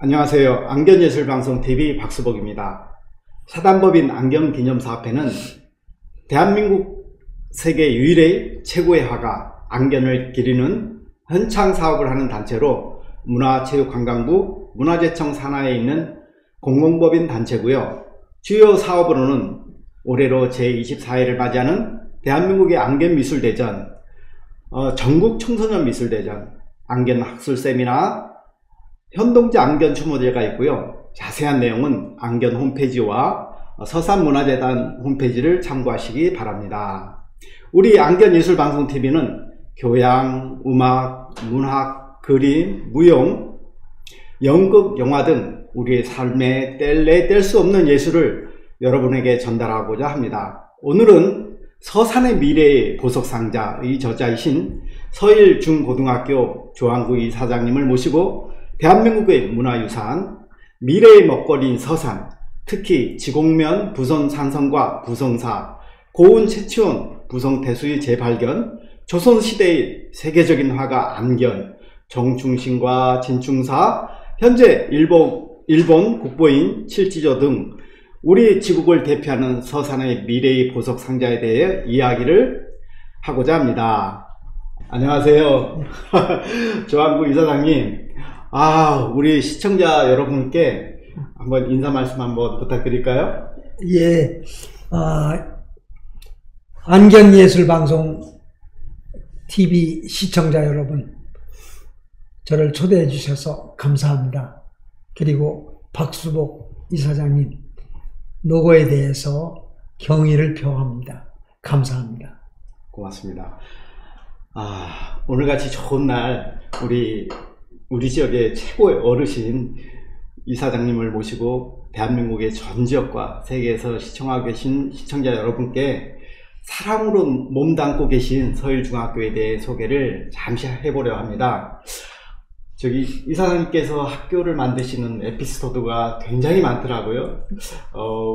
안녕하세요. 안견예술방송TV 박수복입니다. 사단법인 안견기념사업회는 대한민국 세계 유일의 최고의 화가 안견을 기리는 현창사업을 하는 단체로 문화체육관광부 문화재청 산하에 있는 공공법인 단체고요. 주요 사업으로는 올해로 제24회를 맞이하는 대한민국의 안견미술대전, 전국 청소년 미술대전, 안견학술 세미나, 현동제 안견 추모제가 있고요. 자세한 내용은 안견 홈페이지와 서산문화재단 홈페이지를 참고하시기 바랍니다. 우리 안견예술방송TV는 교양, 음악, 문학, 그림, 무용, 연극, 영화 등 우리의 삶에 뗄 수 없는 예술을 여러분에게 전달하고자 합니다. 오늘은 서산의 미래의 보석상자의 저자이신 서일중고등학교 조항구 이사장님을 모시고 대한민국의 문화유산, 미래의 먹거리인 서산, 특히 지곡면 부성산성과 부성사, 고운 채취원 부성대수의 재발견, 조선시대의 세계적인 화가 안견, 정충신과 진충사, 현재 일본 국보인 칠지조 등 우리 지국을 대표하는 서산의 미래의 보석상자에 대해 이야기를 하고자 합니다. 안녕하세요. 조항구 이사장님. 우리 시청자 여러분께 한번 인사 말씀 한번 부탁드릴까요? 예, 안견예술방송 TV 시청자 여러분, 저를 초대해 주셔서 감사합니다. 그리고 박수복 이사장님, 노고에 대해서 경의를 표합니다. 감사합니다. 고맙습니다. 오늘같이 좋은 날 우리 지역의 최고의 어르신 이사장님을 모시고 대한민국의 전 지역과 세계에서 시청하고 계신 시청자 여러분께 사랑으로 몸담고 계신 서일중학교에 대해 소개를 잠시 해보려 합니다. 저기 이사장님께서 학교를 만드시는 에피소드가 굉장히 많더라고요.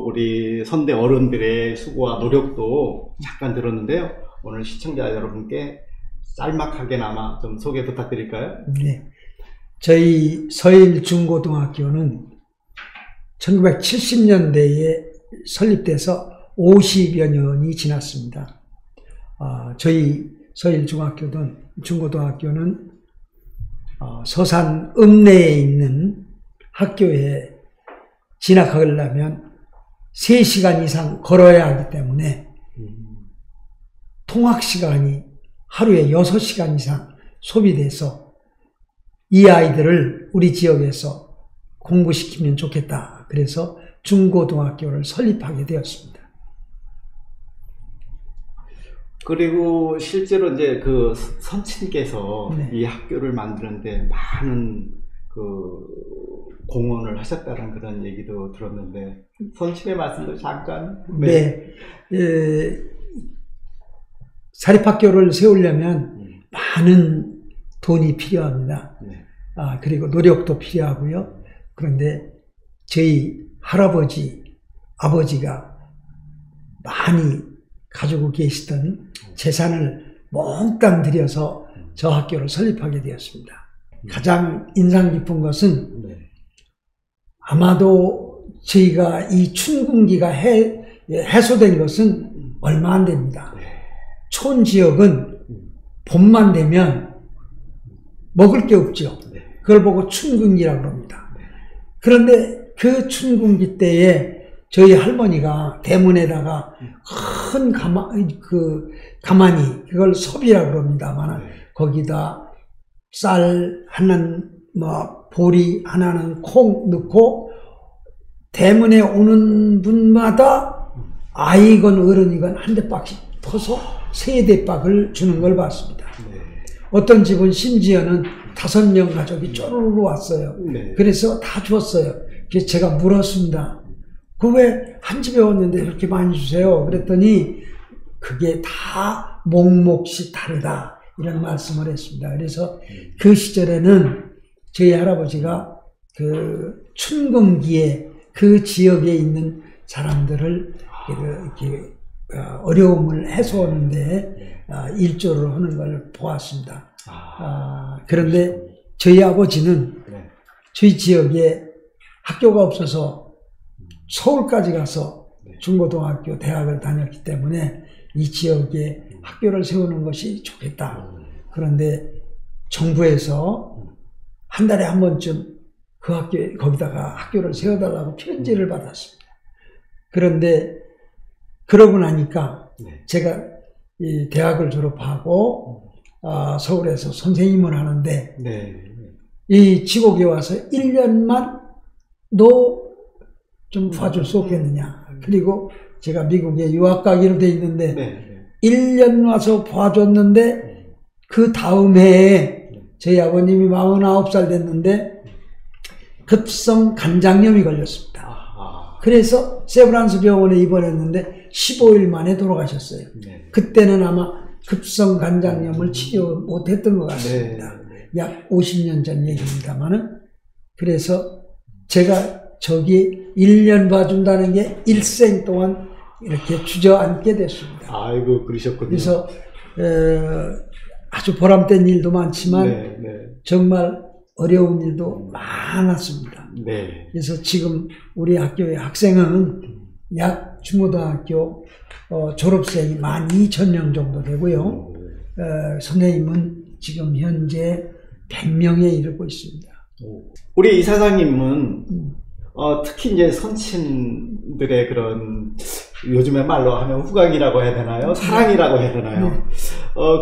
우리 선대 어른들의 수고와 노력도 잠깐 들었는데요. 오늘 시청자 여러분께 짤막하게나마 좀 소개 부탁드릴까요? 네. 저희 서일중고등학교는 1970년대에 설립돼서 50여 년이 지났습니다. 저희 중고등학교는 서산 읍내에 있는 학교에 진학하려면 3시간 이상 걸어야 하기 때문에 통학시간이 하루에 6시간 이상 소비돼서 이 아이들을 우리 지역에서 공부시키면 좋겠다. 그래서 중고등학교를 설립하게 되었습니다. 그리고 실제로 이제 그 선친께서 네. 이 학교를 만드는데 많은 공헌을 하셨다는 그런 얘기도 들었는데 선친의 말씀도 잠깐. 네. 사립학교를 세우려면 많은 돈이 필요합니다. 네. 그리고 노력도 필요하고요. 그런데 저희 할아버지, 아버지가 많이 가지고 계시던 재산을 몽땅 들여서 저 학교를 설립하게 되었습니다. 가장 인상 깊은 것은 아마도 저희가 이 춘궁기가 해소된 것은 얼마 안 됩니다. 촌 지역은 봄만 되면 먹을 게 없죠. 그걸 보고 춘궁기라고 합니다. 그런데 그 춘궁기 때에 저희 할머니가 대문에다가 큰 가마니, 그걸 섭이라고 합니다만, 거기다 쌀 하나는 보리 하나는 콩 넣고 대문에 오는 분마다 아이건 어른이건 한 대박씩 퍼서 3대박을 주는 걸 봤습니다. 어떤 집은 심지어는 5명 가족이 쪼르르 왔어요. 그래서 다 줬어요. 그래서 제가 물었습니다. 왜 한 집에 왔는데 이렇게 많이 주세요? 그랬더니 그게 다 몫이 다르다. 이런 말씀을 했습니다. 그래서 그 시절에는 저희 할아버지가 그 춘궁기에 그 지역에 있는 사람들을 이렇게 어려움을 해소하는데 일조를 하는 걸 보았습니다. 그런데 저희 아버지는 저희 지역에 학교가 없어서 서울까지 가서 중고등학교, 대학을 다녔기 때문에 이 지역에 학교를 세우는 것이 좋겠다. 그런데 정부에서 한 달에 한 번쯤 그 학교에, 거기다가 학교를 세워달라고 편지를 받았습니다. 그런데 그러고 나니까 제가 이 대학을 졸업하고 서울에서 선생님을 하는데 이 지곡에 와서 1년만 너 좀 봐줄 수 없겠느냐. 그리고 제가 미국에 유학 가기로 돼 있는데 1년 와서 봐줬는데 그 다음 해에 저희 아버님이 49살 됐는데 급성 간장염이 걸렸습니다. 그래서 세브란스 병원에 입원했는데 15일 만에 돌아가셨어요. 그때는 아마 급성 간장염을 치료 못했던 것 같습니다. 약 50년 전 얘기입니다만은. 그래서 제가 저기 1년 봐준다는 게 일생 동안 이렇게 주저앉게 됐습니다. 아이고, 그러셨군요. 그래서 아주 보람된 일도 많지만 정말 어려운 일도 많았습니다. 그래서 지금 우리 학교의 학생은 약 중고등학교 졸업생이 12,000명 정도 되고요. 선생님은 지금 현재 100명에 이르고 있습니다. 우리 이사장님은 특히 이제 선친들의 그런 요즘에 말로 하면 후광이라고 해야 되나요? 사랑이라고 해야 되나요?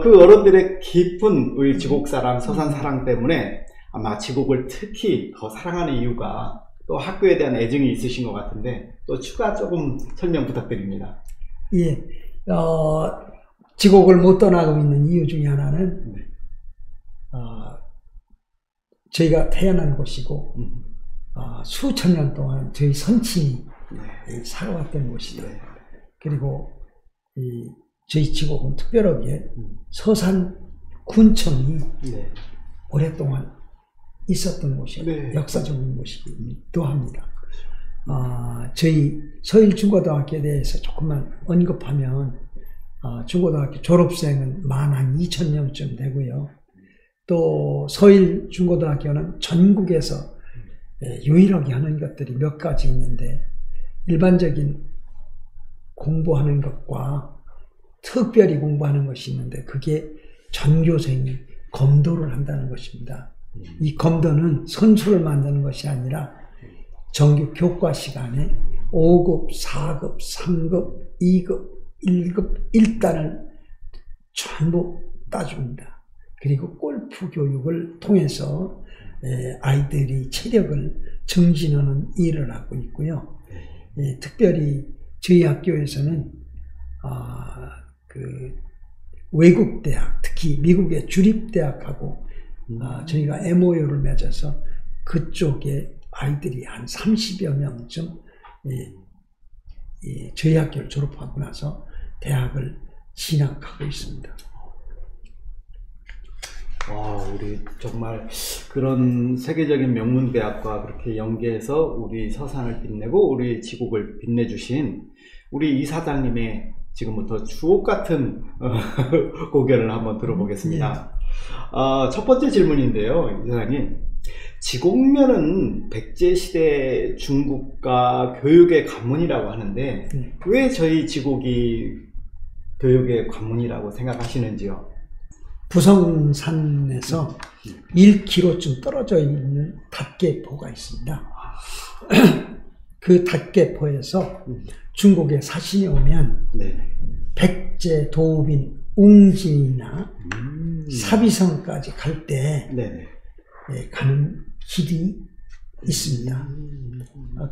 그 어른들의 깊은 우리 지곡사랑, 서산사랑 때문에 아마 지곡을 특히 더 사랑하는 이유가 또 학교에 대한 애정이 있으신 것 같은데 또 추가 조금 설명 부탁드립니다. 예, 지곡을 못 떠나고 있는 이유 중에 하나는 저희가 태어난 곳이고 수천 년 동안 저희 선친이 살아왔던 곳이다. 그리고 저희 지곡은 특별하게 서산 군청이 오랫동안 있었던 곳이에요. 역사적인 곳이기도 합니다. 저희 서일중고등학교에 대해서 조금만 언급하면 중고등학교 졸업생은 12,000명쯤 되고요. 또 서일중고등학교는 전국에서 유일하게 하는 것들이 몇 가지 있는데 일반적인 공부하는 것과 특별히 공부하는 것이 있는데 그게 전교생이 검도를 한다는 것입니다. 이 검도는 선수를 만드는 것이 아니라 정규 교과 시간에 5급, 4급, 3급, 2급, 1급, 1단을 전부 따줍니다. 그리고 골프 교육을 통해서 아이들이 체력을 증진하는 일을 하고 있고요. 특별히 저희 학교에서는 그 외국 대학, 특히 미국의 주립대학하고 저희가 MOU를 맺어서 그쪽에 아이들이 한 30여 명쯤 저희 학교를 졸업하고 나서 대학을 진학하고 있습니다. 와, 우리 정말 그런 세계적인 명문대학과 그렇게 연계해서 우리 서산을 빛내고 우리 지곡을 빛내주신 우리 이사장님의 지금부터 주옥 같은 고견을 한번 들어보겠습니다. 첫 번째 질문인데요, 이사장님. 지곡면은 백제시대 중국과 교육의 관문이라고 하는데 왜 저희 지곡이 교육의 관문이라고 생각하시는지요? 부성산에서 1km쯤 떨어져 있는 닷계포가 있습니다. 그 닷계포에서 중국에 사신이 오면 백제, 도빈, 웅진이나 사비성까지 갈 때 가는 길이 있습니다.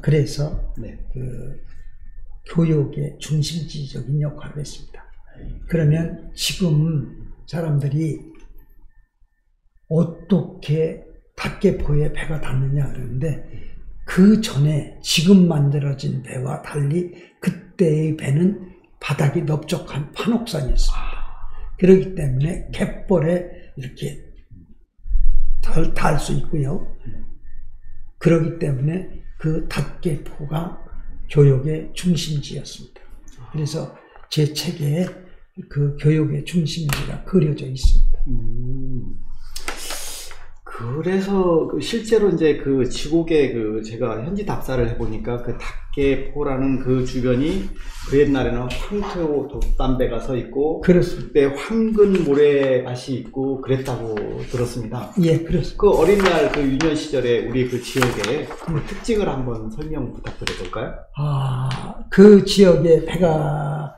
그래서 그 교육의 중심지적인 역할을 했습니다. 그러면 지금 사람들이 어떻게 닷계포에 배가 닿느냐 그러는데 그 전에 지금 만들어진 배와 달리 그때의 배는 바닥이 넓적한 판옥산이었습니다. 그렇기 때문에 갯벌에 이렇게 닿을 수 있고요. 그렇기 때문에 그 닷계포가 교육의 중심지였습니다. 그래서 제 책에 그 교육의 중심지가 그려져 있습니다. 그래서 실제로 이제 그 지곡에 제가 현지 답사를 해보니까 그 닭계포라는 그 주변이 그 옛날에는 황토 돛담배가 서 있고 그렇습니다. 그때 황금 모래밭이 있고 그랬다고 들었습니다. 예, 그렇습니다. 그 어린 날 그 유년 시절에 우리 그 지역의 그 특징을 한번 설명 부탁드려 볼까요? 그 지역에 배가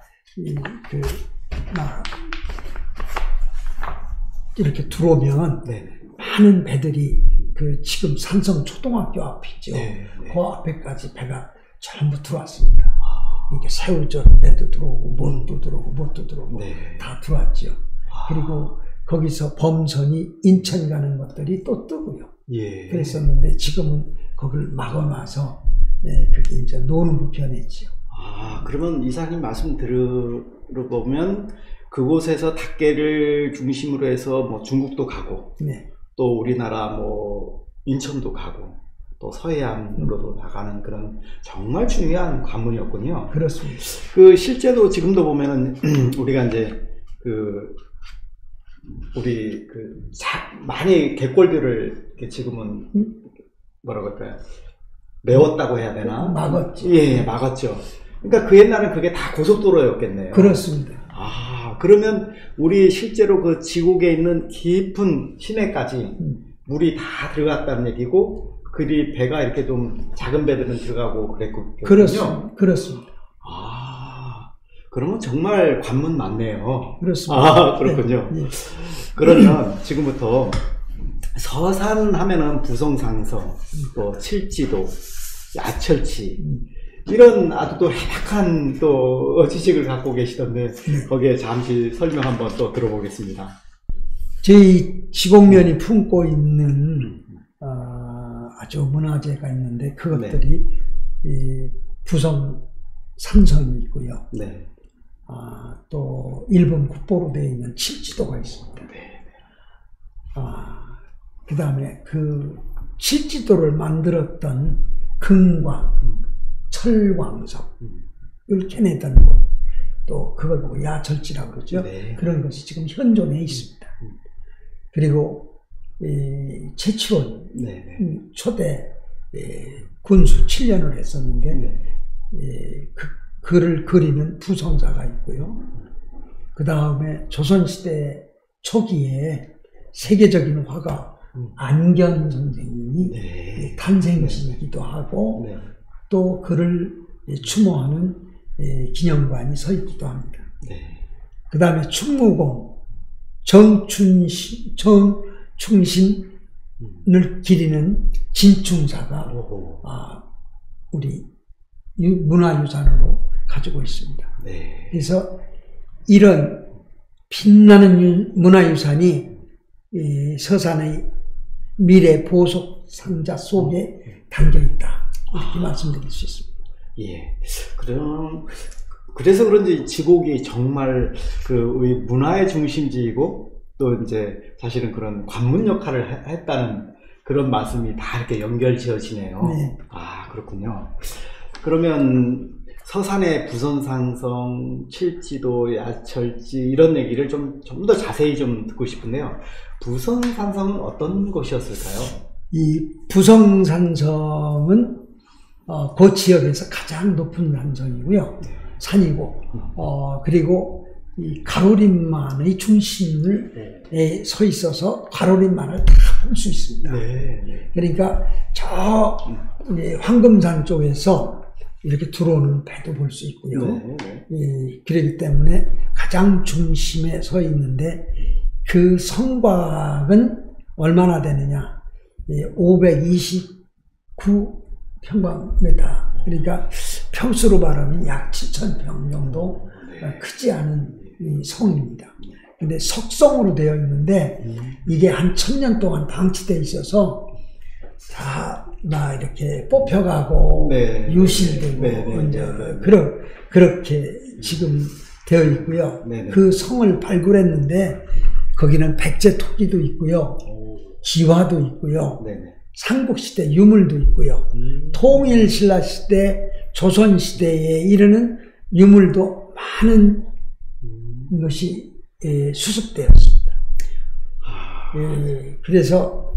이렇게 들어오면 네. 많은 배들이 그 지금 산성 초등학교 앞이죠. 네. 그 앞에까지 배가 전부 들어왔습니다. 이게 새우젓 배도 들어오고 뭣도 들어오고 뭣도 들어오고 네. 다 들어왔죠. 그리고 거기서 범선이 인천 가는 것들이 또 뜨고요. 예. 그랬었는데 지금은 거기를 막아놔서 그게 이제 노는부 변했죠. 그러면 이사님 말씀 들어보면 그곳에서 닭계를 중심으로 해서 뭐 중국도 가고 네. 또 우리나라 뭐 인천도 가고 또 서해안으로도 나가는 그런 정말 중요한 관문이었군요. 그렇습니다. 그 실제로 지금도 보면은 우리가 이제 우리 많이 갯골들을 이렇게 지금은 뭐라고 할까요? 메웠다고 해야 되나? 막았죠. 예, 막았죠. 그러니까 그 옛날은 그게 다 고속도로였겠네요. 그렇습니다. 그러면 우리 실제로 그 지곡에 있는 깊은 시내까지 물이 다 들어갔다는 얘기고, 그리 배가 이렇게 좀 작은 배들은 들어가고 그랬군요. 그렇습니다. 그러면 정말 관문 맞네요. 그렇습니다. 그렇군요. 네. 그러면 지금부터 서산 하면은 부성상성, 또 칠지도, 야철치, 이런 아주 또 해박한 또 지식을 갖고 계시던데, 거기에 잠시 설명 한번 또 들어보겠습니다. 저희 지곡면이 품고 있는 아주 문화재가 있는데, 그것들이 이 부성 산성이 있고요. 네. 또 일본 국보로 되어 있는 칠지도가 있습니다. 그 다음에 그 칠지도를 만들었던 금광, 철광석을 캐내던 곳, 또 그걸 보고 야철지라고 그러죠. 네. 그런 것이 지금 현존해 있습니다. 그리고 최치원 초대 군수 7년을 했었는데 그를 그리는 부성사가 있고요. 그 다음에 조선시대 초기에 세계적인 화가 안견 선생님이 탄생시이기도 하고 또 그를 추모하는 기념관이 서 있기도 합니다. 그 다음에 충무공 정충신을 기리는 진충사가 우리 문화유산으로 가지고 있습니다. 그래서 이런 빛나는 문화유산이 서산의 미래 보석 상자 속에 담겨 있다, 이렇게 말씀드릴 수 있습니다. 예. 그래서 그런지 지곡이 정말 우리 문화의 중심지이고, 또 이제 사실은 그런 관문 역할을 했다는 그런 말씀이 다 이렇게 연결지어지네요. 네. 그렇군요. 그러면 서산의 부성상성, 칠지도, 야철지 이런 얘기를 좀 더 자세히 좀 듣고 싶은데요. 부성산성은 어떤 곳이었을까요? 이 부성산성은 그 지역에서 가장 높은 산성이고요. 산이고, 그리고 이 가로림만의 중심에 서 있어서 가로림만을 다 볼 수 있습니다. 그러니까 저 황금산 쪽에서 이렇게 들어오는 배도 볼 수 있고요. 그렇기 때문에 가장 중심에 서 있는데, 그 성곽은 얼마나 되느냐? 529평방미터. 그러니까 평수로 말하면 약 7,000평 정도 크지 않은 성입니다. 근데 석성으로 되어 있는데 이게 한 1000년 동안 방치되어 있어서 다 이렇게 뽑혀가고 유실되고 이제 그렇게 지금 되어 있고요. 그 성을 발굴했는데 거기는 백제 토기도 있고요, 기와도 있고요, 삼국시대 유물도 있고요, 통일신라시대, 조선시대에 이르는 유물도 많은 것이 수습되었습니다. 그래서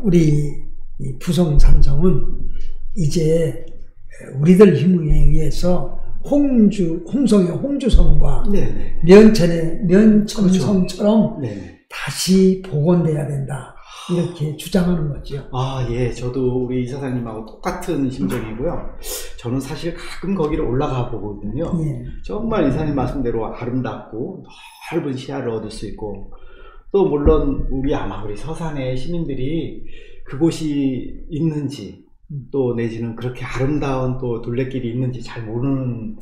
우리 이 부성 산성은 이제 우리들 힘에 의해서 홍성의 홍주성과 네네. 면천성처럼 네네. 다시 복원돼야 된다. 이렇게 주장하는 거죠. 아, 예. 저도 우리 이사장님하고 똑같은 심정이고요. 저는 사실 가끔 거기를 올라가 보거든요. 예. 정말 이사님 말씀대로 아름답고 넓은 시야를 얻을 수 있고, 또 물론 우리 서산의 시민들이 그곳이 있는지, 또 내지는 그렇게 아름다운 또 둘레길이 있는지 잘 모르는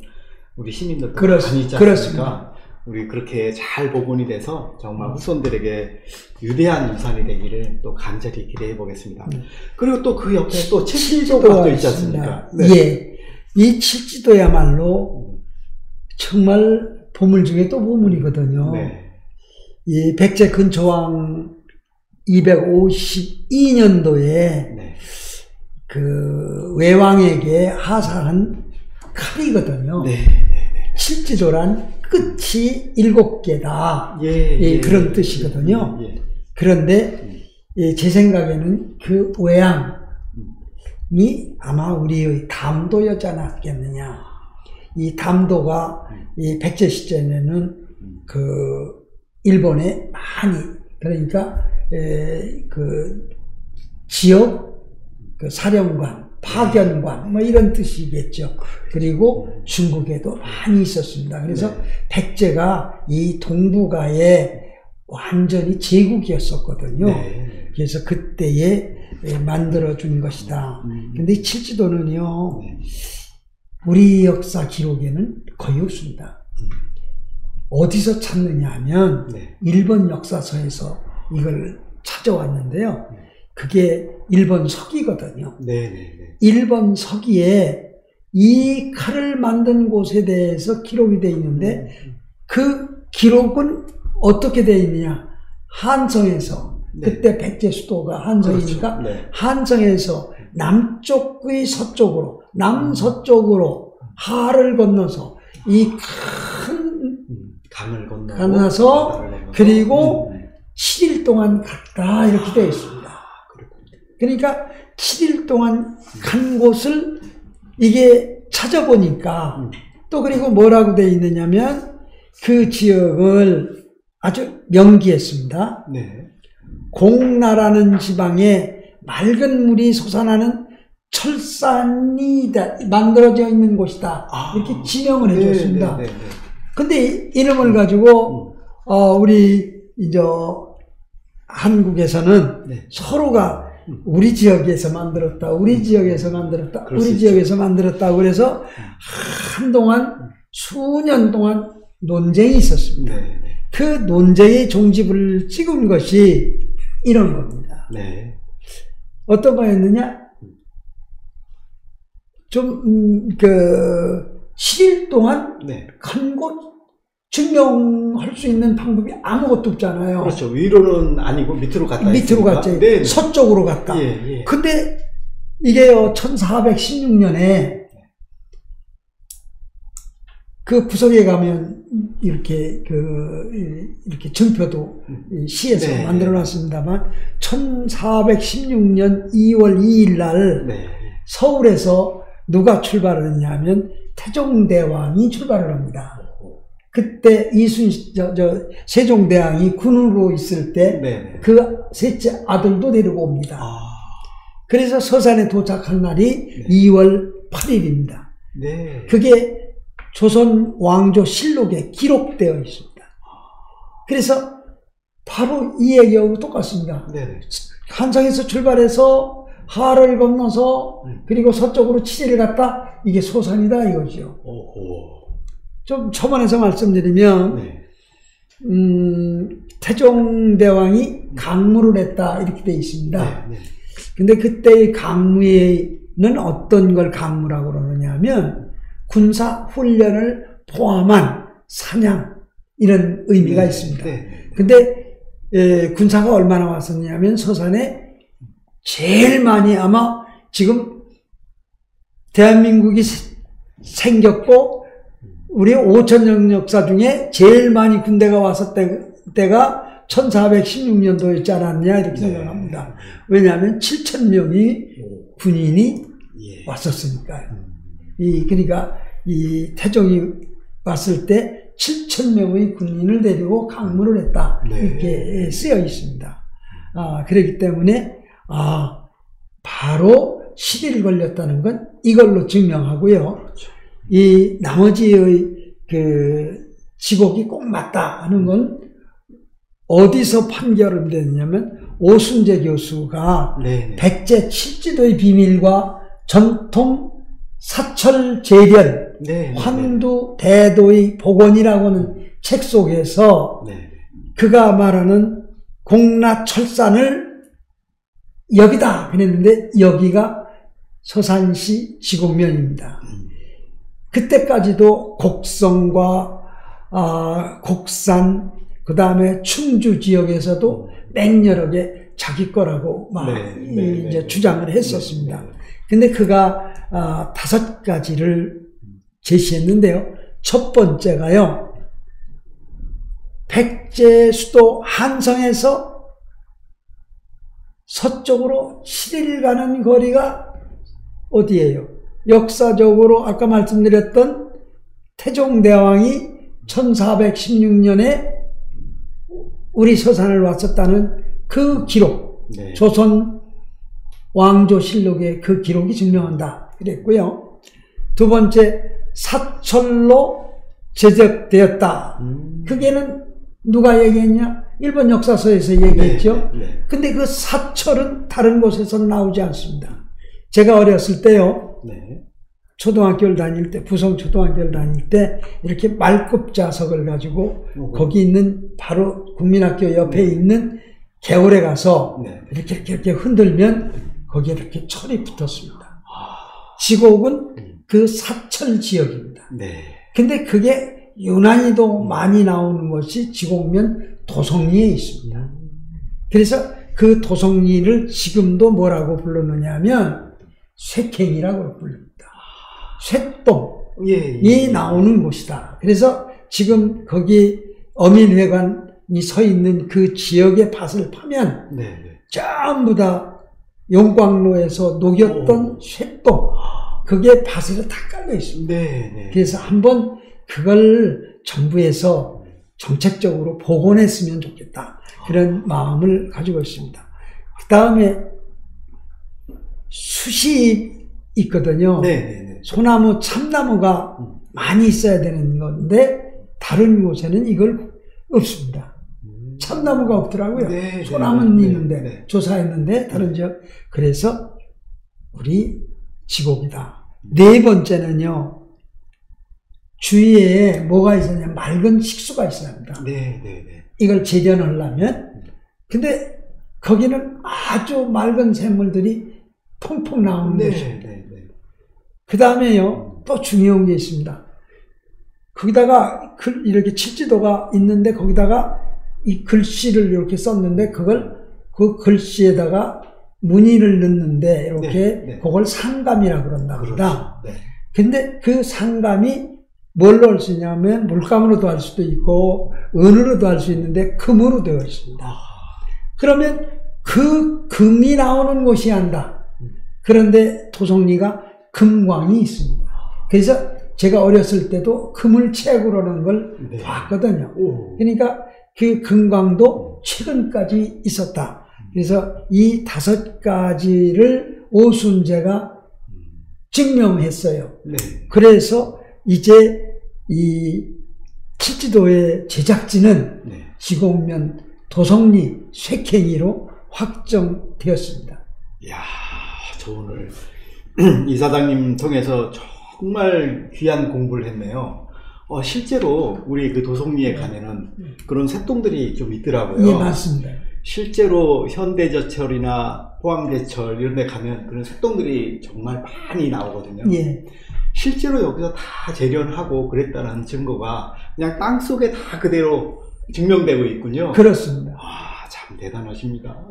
우리 시민들도 많이 있지 않습니까? 그렇습니다. 우리 그렇게 잘 복원이 돼서 정말 후손들에게 위대한 유산이 되기를 또 간절히 기대해 보겠습니다. 그리고 또 그 옆에 또 칠지도가 또 있지 않습니까? 네. 예. 이 칠지도야말로 정말 보물 중에 또 보물이거든요. 네. 이 백제 근초왕 252년도에 네. 그 외왕에게 하사한 칼이거든요. 네. 칠지도란 끝이 7개다. 예, 그런 뜻이거든요. 예. 그런데 제 생각에는 그 외왕이 아마 우리의 담도였지 않았겠느냐. 이 담도가 이 백제 시절에는 그 일본에 많이, 그러니까 그 지역 그 사령관, 파견관 뭐 이런 뜻이겠죠. 그리고 중국에도 많이 있었습니다. 그래서 네. 백제가 이 동북아에 완전히 제국이었었거든요. 네. 그래서 그때에 만들어준 것이다. 근데 이 칠지도는요, 우리 역사 기록에는 거의 없습니다. 어디서 찾느냐 하면 네. 일본 역사서에서 이걸 찾아왔는데요. 그게 일본 서기거든요. 네네네. 일본 서기에 이 칼을 만든 곳에 대해서 기록이 되어 있는데 그 기록은 어떻게 되어 있느냐. 한성에서, 네. 그때 백제 수도가 한성이니까 그렇죠. 네. 한성에서 남쪽의 서쪽으로, 남서쪽으로 하를 건너서 이 큰 강을 건너서 그리고 7일 동안 갔다 이렇게 되어 있습니다. 그러니까 7일 동안 간 곳을 이게 찾아보니까 또 그리고 뭐라고 되어 있느냐면 그 지역을 아주 명기했습니다. 네. 공나라는 지방에 맑은 물이 솟아나는 철산이 만들어져 있는 곳이다. 이렇게 지명을 해줬습니다. 네. 근데 이름을 가지고 우리 이제 한국에서는 네. 서로가 우리 지역에서 만들었다, 우리 지역에서 만들었다, 그럴 수 우리 있죠. 지역에서 만들었다. 그래서 한동안 수년 동안 논쟁이 있었습니다. 네. 그 논쟁의 종집을 찍은 것이 이런 겁니다. 네. 어떤 거였느냐? 좀, 7일 동안 네. 간 곳 증명할 수 있는 방법이 아무것도 없잖아요. 그렇죠. 위로는 아니고 밑으로 갔다. 밑으로 갔죠. 네. 서쪽으로 갔다. 예. 근데 이게요, 1416년에 그 부석에 가면 이렇게 이렇게 증표도 시에서 네. 만들어 놨습니다만 1416년 2월 2일 날 네. 서울에서 누가 출발을 했냐면 태종대왕이 출발을 합니다. 그때 세종대왕이 군으로 있을 때 네. 그 셋째 아들도 데리고 옵니다. 그래서 서산에 도착한 날이 2월 8일입니다. 네. 그게 조선 왕조 실록에 기록되어 있습니다. 그래서 바로 이 얘기하고 똑같습니다. 네. 한성에서 출발해서 하를 건너서 그리고 서쪽으로 7일을 갔다. 이게 소산이다 이거죠. 오호. 좀 첨언해서 말씀드리면 네. 태종대왕이 강무를 했다 이렇게 되어 있습니다. 네. 근데 그때의 강무에는 어떤 걸 강무라고 그러느냐 하면 군사 훈련을 포함한 사냥 이런 의미가 네. 있습니다. 네. 근데 군사가 얼마나 왔었냐면 서산에 제일 많이 아마 지금 대한민국이 생겼고 우리 5천년 역사 중에 제일 많이 군대가 왔을 때가 1416년도였지 않았냐 이렇게 생각합니다. 왜냐하면 7,000명이 군인이 왔었으니까요. 그러니까 이 태종이 왔을 때 7,000명의 군인을 데리고 강물을 했다 이렇게 쓰여 있습니다. 그렇기 때문에 바로 10일 걸렸다는 건 이걸로 증명하고요. 이 나머지의 그 지곡이 꼭 맞다 하는 건 어디서 판결을 내느냐면 오순재 교수가 백제 칠지도의 비밀과 전통 사철 재련 환두 대도의 복원이라고 하는 책 속에서 그가 말하는 공라철산을 여기다 그랬는데 여기가 서산시 지곡면입니다. 그때까지도 곡성과 곡산 그 다음에 충주 지역에서도 맹렬하게 자기 거라고 막 이제 주장을 했었습니다. 근데 그가 5가지를 제시했는데요. 첫 번째가요. 백제 수도 한성에서 서쪽으로 7일 가는 거리가 어디예요? 역사적으로 아까 말씀드렸던 태종대왕이 1416년에 우리 서산을 왔었다는 그 기록, 조선 왕조실록의 그 기록이 증명한다 그랬고요. 두 번째, 사철로 제적되었다. 그게는 누가 얘기했냐? 일본 역사서에서 얘기했죠. 근데 그 사철은 다른 곳에서 나오지 않습니다. 제가 어렸을 때요. 초등학교를 다닐 때, 부성 초등학교를 다닐 때 이렇게 말급자석을 가지고 거기 있는 바로 국민학교 옆에 있는 개울에 가서 이렇게 흔들면 거기에 이렇게 철이 붙었습니다. 지곡은 그 사철 지역입니다. 근데 그게 유난히도 많이 나오는 것이 지곡면 도성리에 있습니다. 그래서 그 도성리를 지금도 뭐라고 부르느냐 하면 쇠캥이라고 부릅니다. 쇠똥이 나오는 곳이다. 그래서 지금 거기 어민회관이 서 있는 그 지역의 밭을 파면 전부 다 용광로에서 녹였던 쇠똥, 그게 밭에 다 깔려 있습니다. 그래서 한번 그걸 정부에서 정책적으로 복원했으면 좋겠다. 그런 마음을 가지고 있습니다. 그 다음에 숯이 있거든요. 소나무, 참나무가 많이 있어야 되는 건데 다른 곳에는 이걸 없습니다. 참나무가 없더라고요. 소나무는 있는데 조사했는데 다른 지역. 그래서 우리 지곡이다. 네 번째는요. 주위에 뭐가 있었냐, 맑은 식수가 있어야 합니다. 이걸 재련하려면. 근데 거기는 아주 맑은 샘물들이 퐁퐁 나오는 곳입니다. 그 다음에요, 또 중요한 게 있습니다. 거기다가 이렇게 칠지도가 있는데 거기다가 이 글씨를 이렇게 썼는데 그 글씨에다가 무늬를 넣는데 이렇게 그걸 상감이라고 그런답니다. 근데 그 상감이 뭘로 할 수 있냐면 물감으로도 할 수도 있고 은으로도 할 수 있는데 금으로 되어 있습니다. 그러면 그 금이 나오는 곳이 한다. 그런데 도성리가 금광이 있습니다. 그래서 제가 어렸을 때도 금을 채굴하는 걸 봤거든요. 그러니까 그 금광도 최근까지 있었다. 그래서 이 5가지를 오순재가 증명했어요. 그래서 이제 이 칠지도의 제작지는 지곡면 도성리 쇠캥이로 확정되었습니다. 이야, 저 오늘 이사장님 통해서 정말 귀한 공부를 했네요. 실제로 우리 그 도성리에 가면은 그런 새똥들이 좀 있더라고요. 예, 맞습니다. 실제로 현대제철이나 포항제철 이런 데 가면 그런 새똥들이 정말 많이 나오거든요. 실제로 여기서 다 재련하고 그랬다는 증거가 그냥 땅 속에 다 그대로 증명되고 있군요. 그렇습니다. 참 대단하십니다.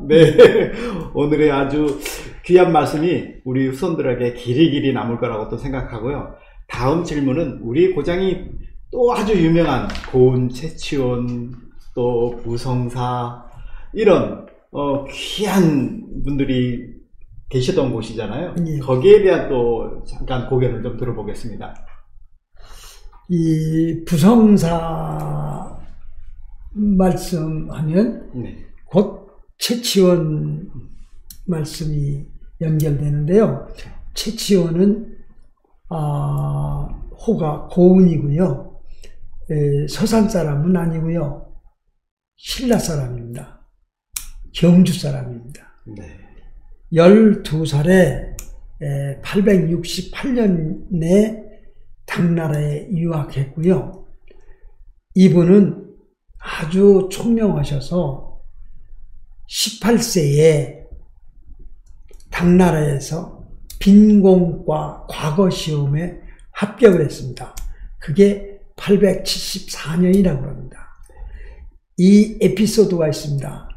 오늘의 아주 귀한 말씀이 우리 후손들에게 길이길이 남을 거라고 또 생각하고요. 다음 질문은 우리 고장이 또 아주 유명한 고운 채취원 또 부성사 이런 귀한 분들이 계시던 곳이잖아요. 예. 거기에 대한 또 잠깐 고견을 좀 들어보겠습니다. 이 부성사 말씀하면 네. 곧 최치원 말씀이 연결되는데요. 최치원은 호가 고운이고요. 서산 사람은 아니고요. 신라 사람입니다. 경주 사람입니다. 네. 12살에 868년에 당나라에 유학했고요. 이분은 아주 총명하셔서 18세에 당나라에서 빈공과 과거 시험에 합격을 했습니다. 그게 874년이라고 합니다. 이 에피소드가 있습니다.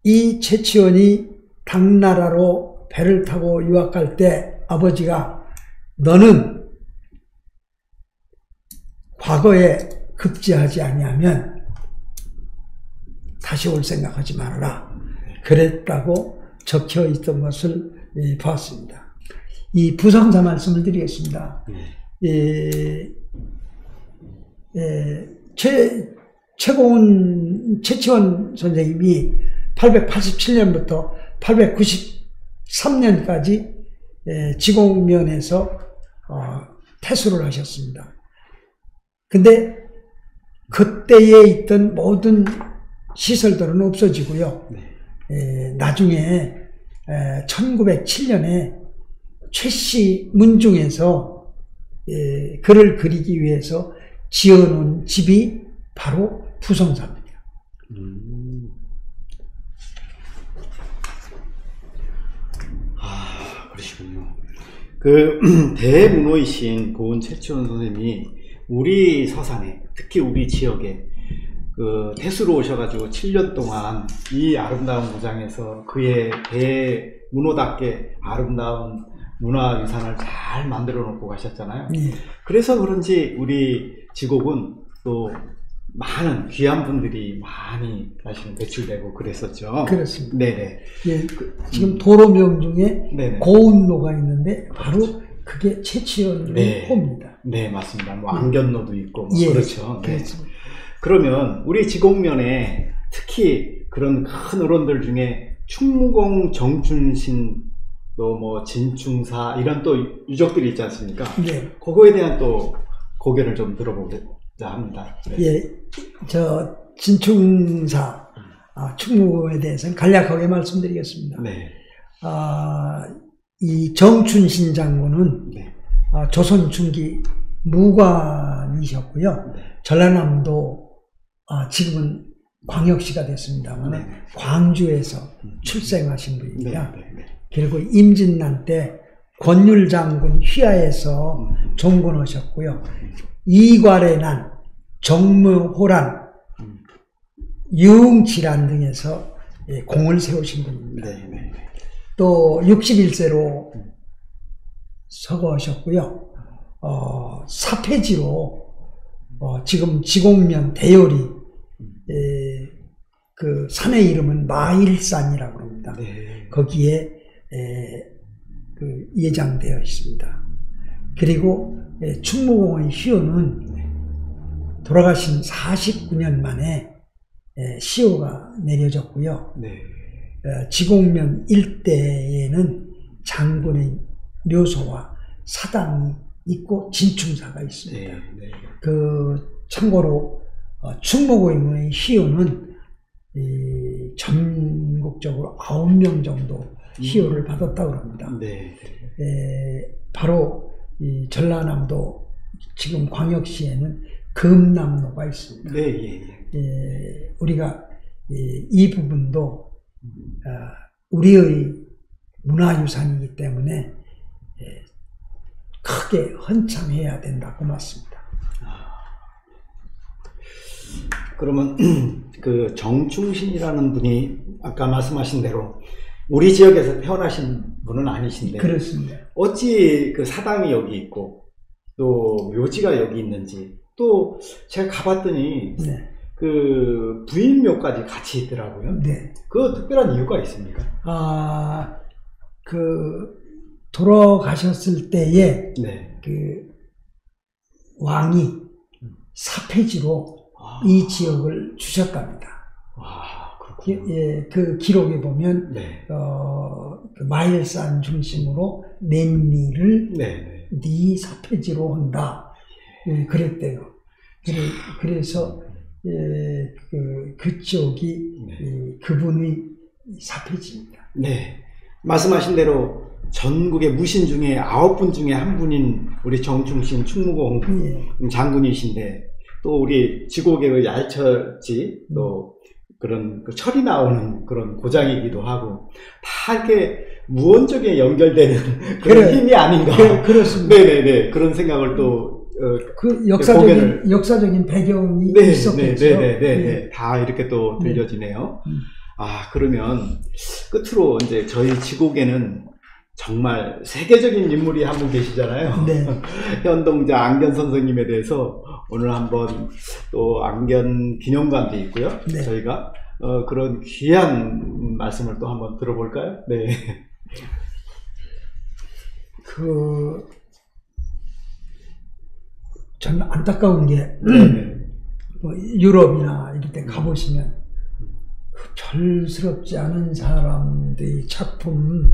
이 최치원이 당나라로 배를 타고 유학갈 때 아버지가 너는 과거에 급제하지 아니하면 다시 올 생각하지 말아라. 그랬다고 적혀 있던 것을 봤습니다. 이 부성사 말씀을 드리겠습니다. 최치원 선생님이 887년부터 893년까지 지공면에서 태수를 하셨습니다. 근데 그때에 있던 모든 시설들은 없어지고요. 나중에 1907년에 최씨 문중에서 글을 그리기 위해서 지어놓은 집이 바로 부성사입니다. 그러시군요. 그 대문호이신 고은 최치원 선생님이 우리 서산에, 특히 우리 지역에 그 태수로 오셔가지고 7년 동안 이 아름다운 고장에서 그의 대문호답게 아름다운 문화유산을 잘 만들어 놓고 가셨잖아요. 그래서 그런지 우리 지곡은 또 많은 귀한 분들이 많이 사실은 배출되고 그랬었죠. 그렇습니다. 네네. 예, 지금 도로명 중에 네네. 고운로가 있는데 바로 그게 최치원 호입니다. 네, 맞습니다. 뭐 안견로도 있고 뭐 예, 그렇죠. 네. 그렇습니다. 그러면 우리 지곡면에 특히 그런 큰 어른들 중에 충무공 정춘신 또 뭐 진충사 이런 또 유적들이 있지 않습니까? 네. 그거에 대한 또 고견을 좀 들어보고자 합니다. 네. 예, 저 진충사 충무공에 대해서는 간략하게 말씀드리겠습니다. 네. 이 정춘신 장군은 네. 조선 중기 무관이셨고요. 네. 전라남도 지금은 광역시가 됐습니다만 네. 광주에서 출생하신 분입니다. 네. 네. 그리고 임진난 때 권율 장군 휘하에서 종군하셨고요. 이괄의 난, 정무호란, 유흥질환 등에서 공을 세우신 분입니다. 네. 또 61세로 서거하셨고요. 사패지로 지금 지곡면 대요리 그 산의 이름은 마일산이라고 합니다. 네. 거기에 그 예장되어 있습니다. 그리고 충무공의 시효는 돌아가신 49년 만에 시효가 내려졌고요. 네. 지곡면 일대에는 장군의 묘소와 사당이 있고 진충사가 있습니다. 네. 그 참고로 충무공의 시효는 전국적으로 9명 정도 시효를 받았다고 합니다. 네. 바로 이 전라남도 지금 광역시에는 금남로가 있습니다. 네. 우리가 이 부분도 우리의 문화유산이기 때문에 크게 헌창해야 된다고 맞습니다. 그러면 그 정충신이라는 분이 아까 말씀하신 대로 우리 지역에서 태어나신 분은 아니신데 그렇습니다. 어찌 그 사당이 여기 있고 또 묘지가 여기 있는지 또 제가 가봤더니 그 부인묘까지 같이 있더라고요. 네. 그 특별한 이유가 있습니까? 돌아가셨을 때에 네. 그 왕이 사폐지로 이 지역을 주셨답니다. 그 기록에 보면 네. 그 마일산 중심으로 낸리를 네. 네 사폐지로 한다. 그랬대요. 그래서 그쪽이 네. 그분의 사폐지입니다. 네. 말씀하신 대로 전국의 무신 중에 9분 중에 한 분인 우리 정충신 충무공 장군이신데, 또 우리 지곡의 얄철지, 또 그런 그 철이 나오는 그런 고장이기도 하고, 다 이렇게 무언적에 연결되는 그런 힘이 아닌가. 그렇습니다. 네네네. 그런 생각을 또 그 역사적인 배경이 있었겠죠. 네네네. 다 이렇게 또 들려지네요. 그러면 끝으로 이제 저희 지곡에는 정말 세계적인 인물이 한 분 계시잖아요. 네. 현동자 안견 선생님에 대해서 오늘 한번 또 안견 기념관도 있고요. 네. 저희가 그런 귀한 말씀을 또 한번 들어볼까요? 네. 저는 안타까운 게 뭐 유럽이나 이럴 때 가보시면 별스럽지 않은 사람들의 작품,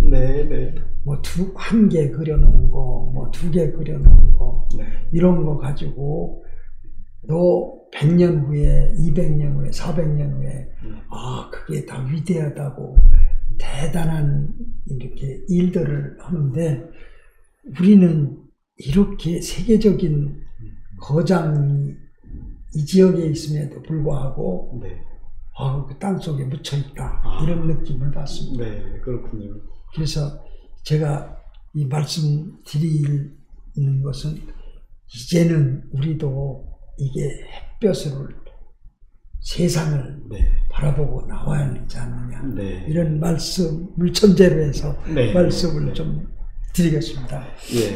뭐 한 개 그려놓은 거, 뭐 2개 그려놓은 거, 이런 거 가지고 또 100년 후에, 200년 후에, 400년 후에 그게 다 위대하다고 대단한 이렇게 일들을 하는데, 우리는 이렇게 세계적인 거장이 이 지역에 있음에도 불구하고 그 땅속에 묻혀있다, 이런 느낌을 받습니다. 네, 그렇군요. 그래서 제가 이 말씀 드리는 것은, 이제는 우리도 이게 햇볕을, 세상을 바라보고 나와야 하지 않느냐, 이런 말씀을 전제로 해서 말씀을 좀 드리겠습니다.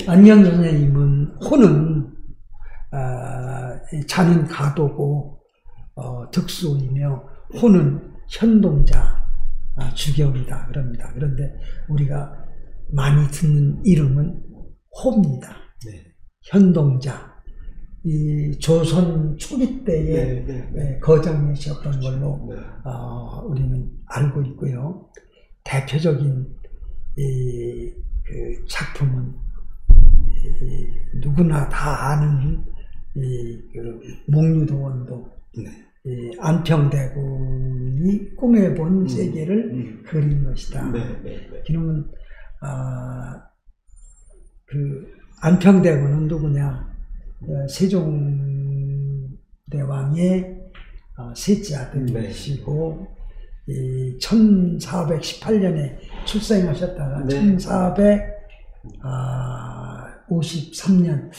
안견 선생님은 호는 자는 가도고 득수이며 호는 현동자 주경이다 그럽니다. 그런데 우리가 많이 듣는 이름은 호입니다. 현동자, 이 조선 초기 때에 거장이셨던 걸로 우리는 알고 있고요. 대표적인 그 작품은 누구나 다 아는 그 목류도원도, 안평대군이 꿈에 본 세계를 그린 것이다. 그러면 그 안평대군은 누구냐? 세종대왕의 셋째 아들이시고 1418년에 출생하셨다가 1453년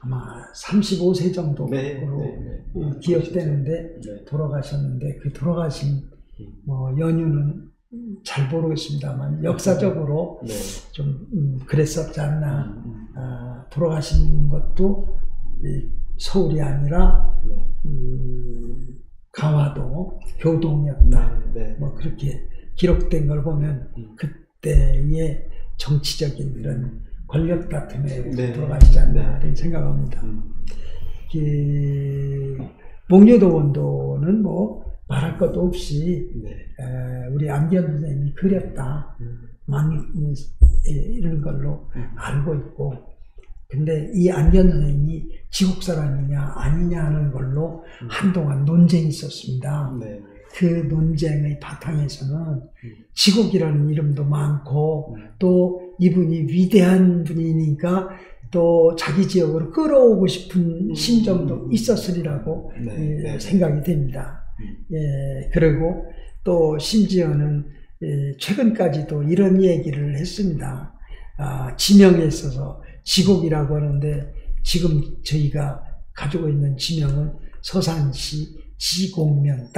아마 35세 정도로 기억되는데 돌아가셨는데, 그 돌아가신 연유는 잘 모르겠습니다만 역사적으로 좀 그랬었지 않나. 돌아가신 것도 서울이 아니라 강화도 교동이었다. 뭐 그렇게 기록된 걸 보면 그때의 정치적인 이런 권력 다툼에 돌아가시지 않나 이런 생각합니다. 목류도원도는 뭐 말할 것도 없이 우리 안견 선생님이 그렸다, 이런 걸로 알고 있고, 근데 이 안견 선생님이 지국 사람이냐 아니냐 하는 걸로 한동안 논쟁이 있었습니다. 그 논쟁의 바탕에서는 지국이라는 이름도 많고, 또 이분이 위대한 분이니까 또 자기 지역으로 끌어오고 싶은 심정도 있었으리라고 생각이 됩니다. 그리고 또 심지어는 최근까지도 이런 얘기를 했습니다. 지명에 있어서 지곡이라고 하는데, 지금 저희가 가지고 있는 지명은 서산시 지곡면,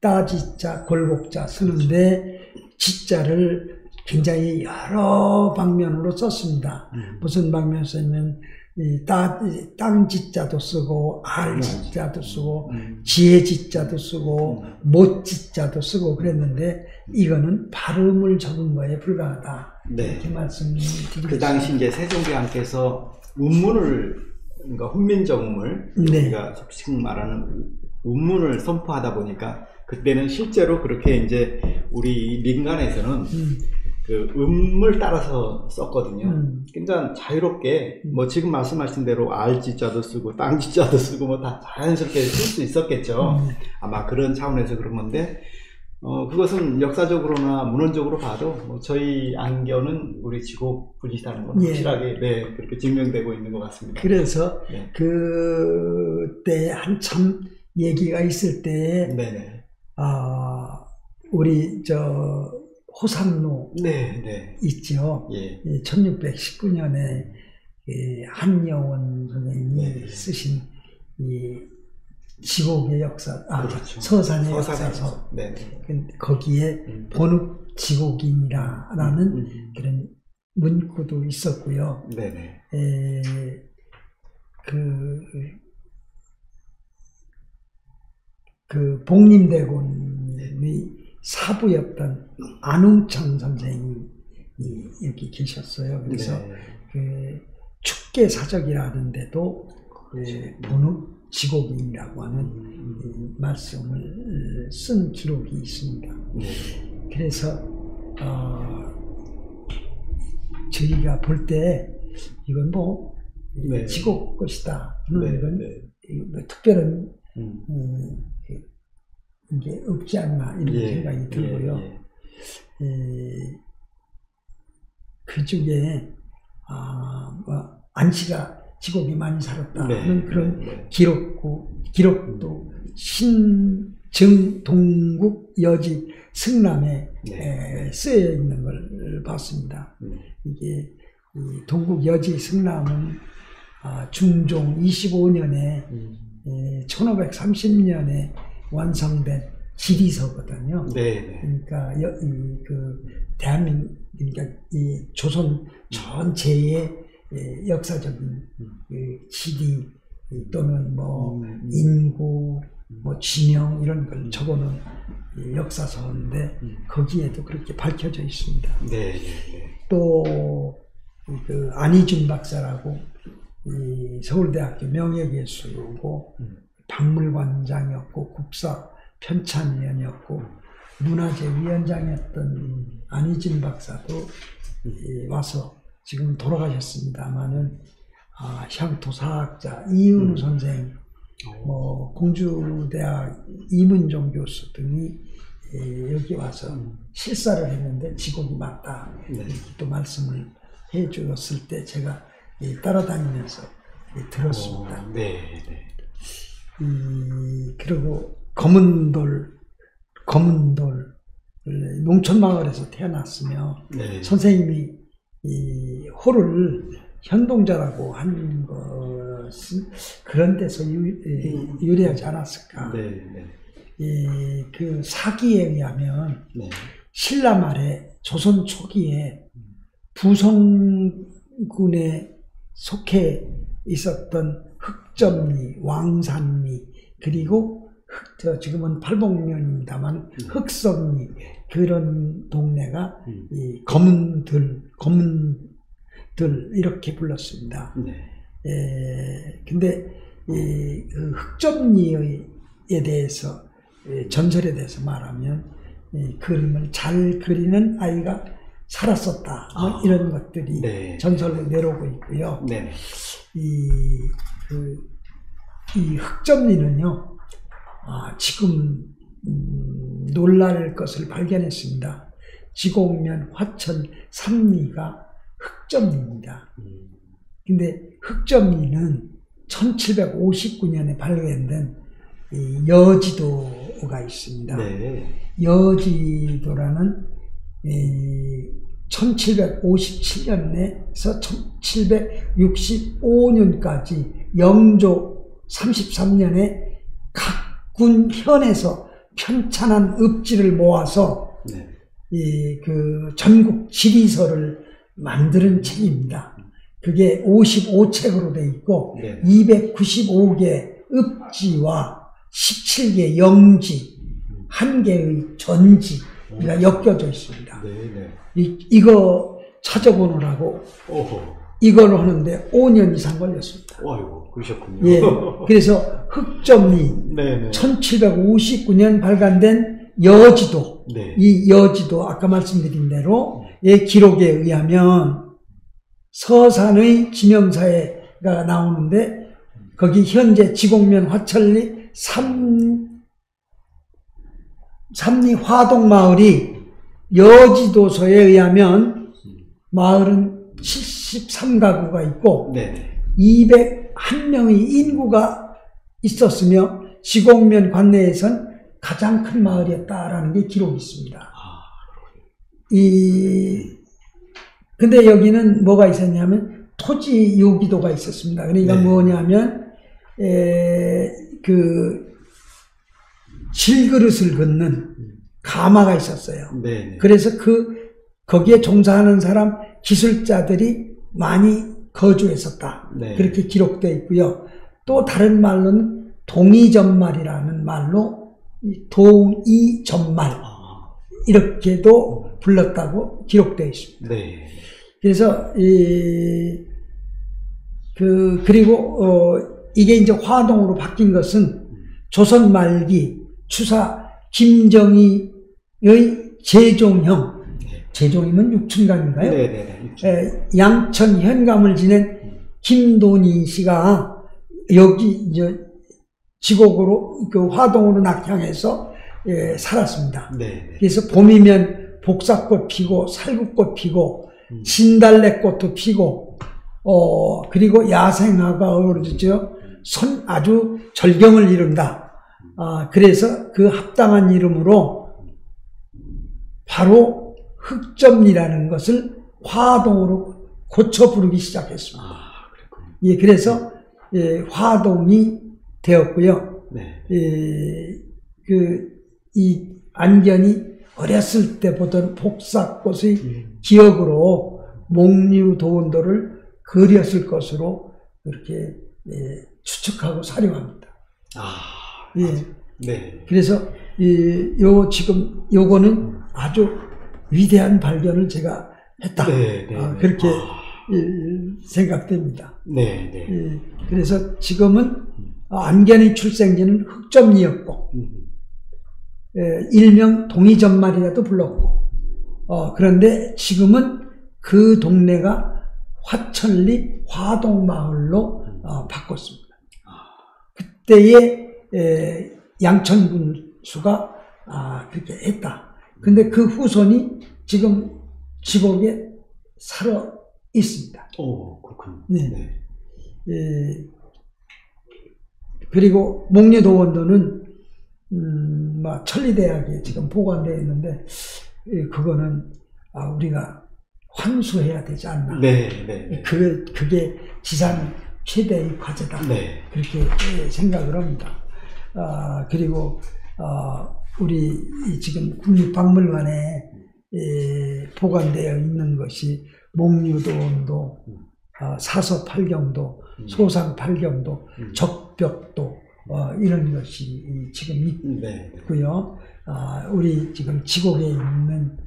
따지자 골곡자 쓰는데 지자를 굉장히 여러 방면으로 썼습니다. 무슨 방면에서 쓰면 땅지자도 쓰고 알지자도 쓰고 지혜지자도 쓰고 못지자도 쓰고 그랬는데 이거는 발음을 적은 거에 불과하다. 네. 이렇게 말씀드리겠습니다. 그 당시 이제 세종대왕께서 운문을, 그러니까 훈민정음을 네. 우리가 속식 말하는 운문을 선포하다 보니까 그때는 실제로 그렇게 이제 우리 민간에서는 그 음을 따라서 썼거든요. 그러니까 자유롭게 뭐 지금 말씀하신 대로 알지자도 쓰고 땅지자도 쓰고 뭐 다 자연스럽게 쓸 수 있었겠죠. 아마 그런 차원에서 그런 건데 그것은 역사적으로나 문헌적으로 봐도 뭐 저희 안견은 우리 지곡 분이시다는 건 확실하게 네, 그렇게 증명되고 있는 것 같습니다. 그래서 네. 그때 한참 얘기가 있을 때 네네. 우리 저 호상로 네. 있죠. 예. 1619년에 한여원 선생님이 네. 쓰신 이 지곡의 역사, 그렇죠. 서산의 역사서. 네. 거기에 본읍 지곡인이라는 그런 문구도 있었고요. 네네. 그 복림대군의 사부였던 안웅창 선생님이 여기 계셨어요. 그래서 네. 그 축계사적이라는데도 본읍 지곡인이라고 하는 말씀을 쓴 기록이 있습니다. 네. 그래서 저희가 볼 때 이건 뭐 네. 지곡 것이다. 네. 이건 네. 뭐 특별한 이게 없지 않나 이런 생각이 들고요. 그 중에 뭐 안치가 지곡이 많이 살았다는 그런 기록도 신정동국 여지 승남에 쓰여 있는 걸 봤습니다. 이게 이 동국 여지 승남은 중종 25년에 1530년에 완성된 지리서거든요. 그러니까 그 대한민국, 그러니까 이 조선 전체의 역사적인 지리 또는 뭐 인구, 뭐 지명 이런 걸 적어놓은 역사서인데 거기에도 그렇게 밝혀져 있습니다. 또 그 안희준 박사라고 이 서울대학교 명예교수고 박물관장이었고 국사 편찬위원이었고 문화재위원장이었던 안희준 박사도 와서 지금 돌아가셨습니다만은 향토사학자 이은우 선생, 뭐 공주대학 이문종 교수 등이 여기 와서 실사를 했는데 지곡이 맞다 이렇게 또 말씀을 해주었을 때 제가 따라다니면서 들었습니다. 그리고 검은돌 농촌마을에서 태어났으며 선생님이 이 호를 현동자라고 한 것은 그런 데서 유래하지 않았을까. 그 사기에 의하면 신라 말에 조선 초기에 부성군에 속해 있었던 흑점리, 왕산리, 그리고 지금은 팔복면입니다만 흑성리, 그런 동네가 이 검은들 이렇게 불렀습니다. 근데 이 흑점리에 대해서 전설에 대해서 말하면 이 그림을 잘 그리는 아이가 살았었다. 이런 것들이 전설로 내려오고 있고요. 이 흑점리는요, 지금 놀랄 것을 발견했습니다. 지곡면 화천 3리가 흑점리입니다. 근데 흑점리는 1759년에 발견된 여지도가 있습니다. 여지도라는 1757년에서 1765년까지 영조 33년에 각 군현에서 편찬한 읍지를 모아서 그 전국 지리서를 만드는 책입니다. 그게 55책으로 돼 있고 네. 295개 읍지와 17개 영지, 1개의 전지가 엮여져 있습니다. 네. 이거 찾아보느라고 오호. 이걸 하는데 5년 이상 걸렸습니다. 아이고, 그러셨군요. 예. 그래서 흑점리 네네. 1759년 발간된 여지도, 네. 이 여지도 아까 말씀드린 대로 의 기록에 의하면 서산의 지명사회가 나오는데 거기 현재 지곡면 화천리 삼리 화동마을이 여지도서에 의하면 마을은 73가구가 있고 네. 201명의 인구가 있었으며 지곡면 관내에선 가장 큰 마을이었다라는 게 기록이 있습니다. 근데 여기는 뭐가 있었냐면 토지 요기도가 있었습니다. 그러니까 네. 뭐냐면 그 질그릇을 긋는 가마가 있었어요. 네. 그래서 거기에 종사하는 사람 기술자들이 많이 거주했었다. 네. 그렇게 기록되어 있고요. 또 다른 말로는 동이전말이라는 말로 동이전말 이렇게도 불렀다고 기록되어 있습니다. 네. 그래서 그리고 이게 이제 화동으로 바뀐 것은 조선 말기 추사 김정희의 제종형, 제종이면 육춘강인가요? 네네네. 양천 현감을 지낸 김돈희 씨가 여기 이제 지곡으로 그 화동으로 낙향해서 살았습니다. 네. 그래서 봄이면 복사꽃 피고 살구꽃 피고 진달래꽃도 피고 그리고 야생화가 어우러지죠. 아주 절경을 이룬다. 그래서 그 합당한 이름으로 바로 흑점리라는 것을 화동으로 고쳐 부르기 시작했습니다. 그렇군요. 예, 그래서 화동이 되었고요. 네. 이 안견이 어렸을 때 보던 복사꽃의 기억으로 목류도원도를 그렸을 것으로 그렇게 추측하고 사료합니다. 예. 네. 그래서 지금 요거는 아주 위대한 발견을 제가 했다. 네. 그렇게 생각됩니다. 네. 그래서 지금은 안견의 출생지는 흑점리였고 일명 동이전말이라도 불렀고 그런데 지금은 그 동네가 화천리 화동마을로 바꿨습니다. 그때의 양천군수가 그렇게 했다. 근데 그 후손이 지금 지곡에 살아 있습니다. 그렇군요. 네. 그리고 목류도원도는 천리대학에 지금 보관되어 있는데 그거는 우리가 환수해야 되지 않나. 네. 그게 지상 최대의 과제다. 네. 그렇게 생각을 합니다. 그리고 우리 지금 국립박물관에 보관되어 있는 것이 목류도원도, 사서팔경도, 소상팔경도, 적벽도 이런 것이 지금 있고요. 우리 지금 지곡에 있는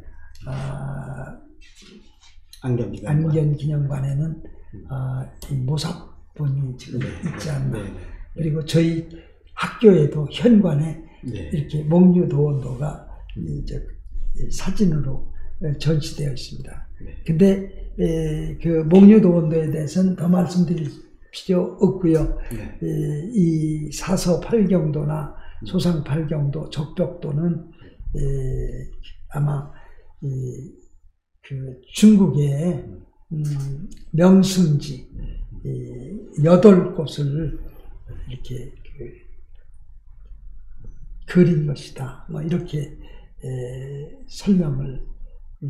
안견기념관에는 이 모사본이 지금 있지 않나. 그리고 저희 학교에도 현관에 이렇게 목류도원도가 이제 사진으로 전시되어 있습니다. 근데 그 목류도원도에 대해서는 더 말씀드릴 필요 없고요. 이 사서팔경도나 소상팔경도, 적벽도는 아마 그 중국의 명승지 8곳을 이렇게 그린 것이다. 이렇게 설명을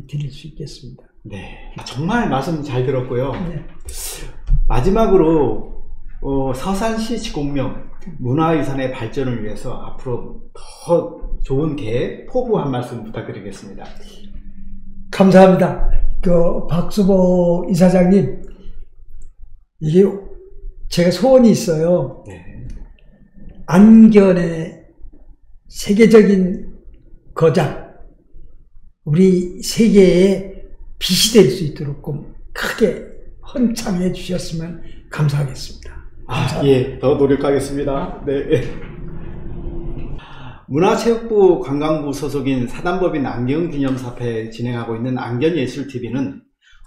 드릴 수 있겠습니다. 네, 정말 말씀 잘 들었고요. 네. 마지막으로 서산시 지곡명 문화유산의 발전을 위해서 앞으로 더 좋은 계획, 포부 한 말씀 부탁드리겠습니다. 감사합니다. 박수보 이사장님, 이게 제가 소원이 있어요. 네. 안견의 세계적인 거장, 우리 세계의 빛이 될 수 있도록 좀 크게 헌창해 주셨으면 감사하겠습니다. 예, 더 노력하겠습니다. 네. 문화체육부 관광부 소속인 사단법인 안견기념사패 진행하고 있는 안견예술TV는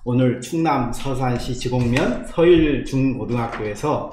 오늘 충남 서산시 지곡면 서일중고등학교에서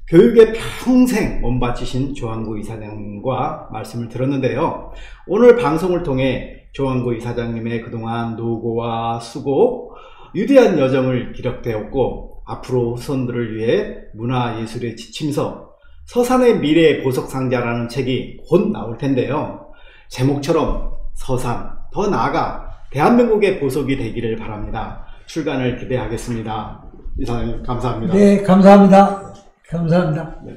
교육에 평생 몸바치신 조항구 이사장님과 말씀을 들었는데요. 오늘 방송을 통해 조항구 이사장님의 그동안 노고와 수고, 위대한 여정을 기록되었고 앞으로 후손들을 위해 문화예술의 지침서 서산의 미래 보석상자라는 책이 곧 나올 텐데요. 제목처럼 서산, 더 나아가 대한민국의 보석이 되기를 바랍니다. 출간을 기대하겠습니다. 이사장님 감사합니다. 네, 감사합니다. 감사합니다. 네.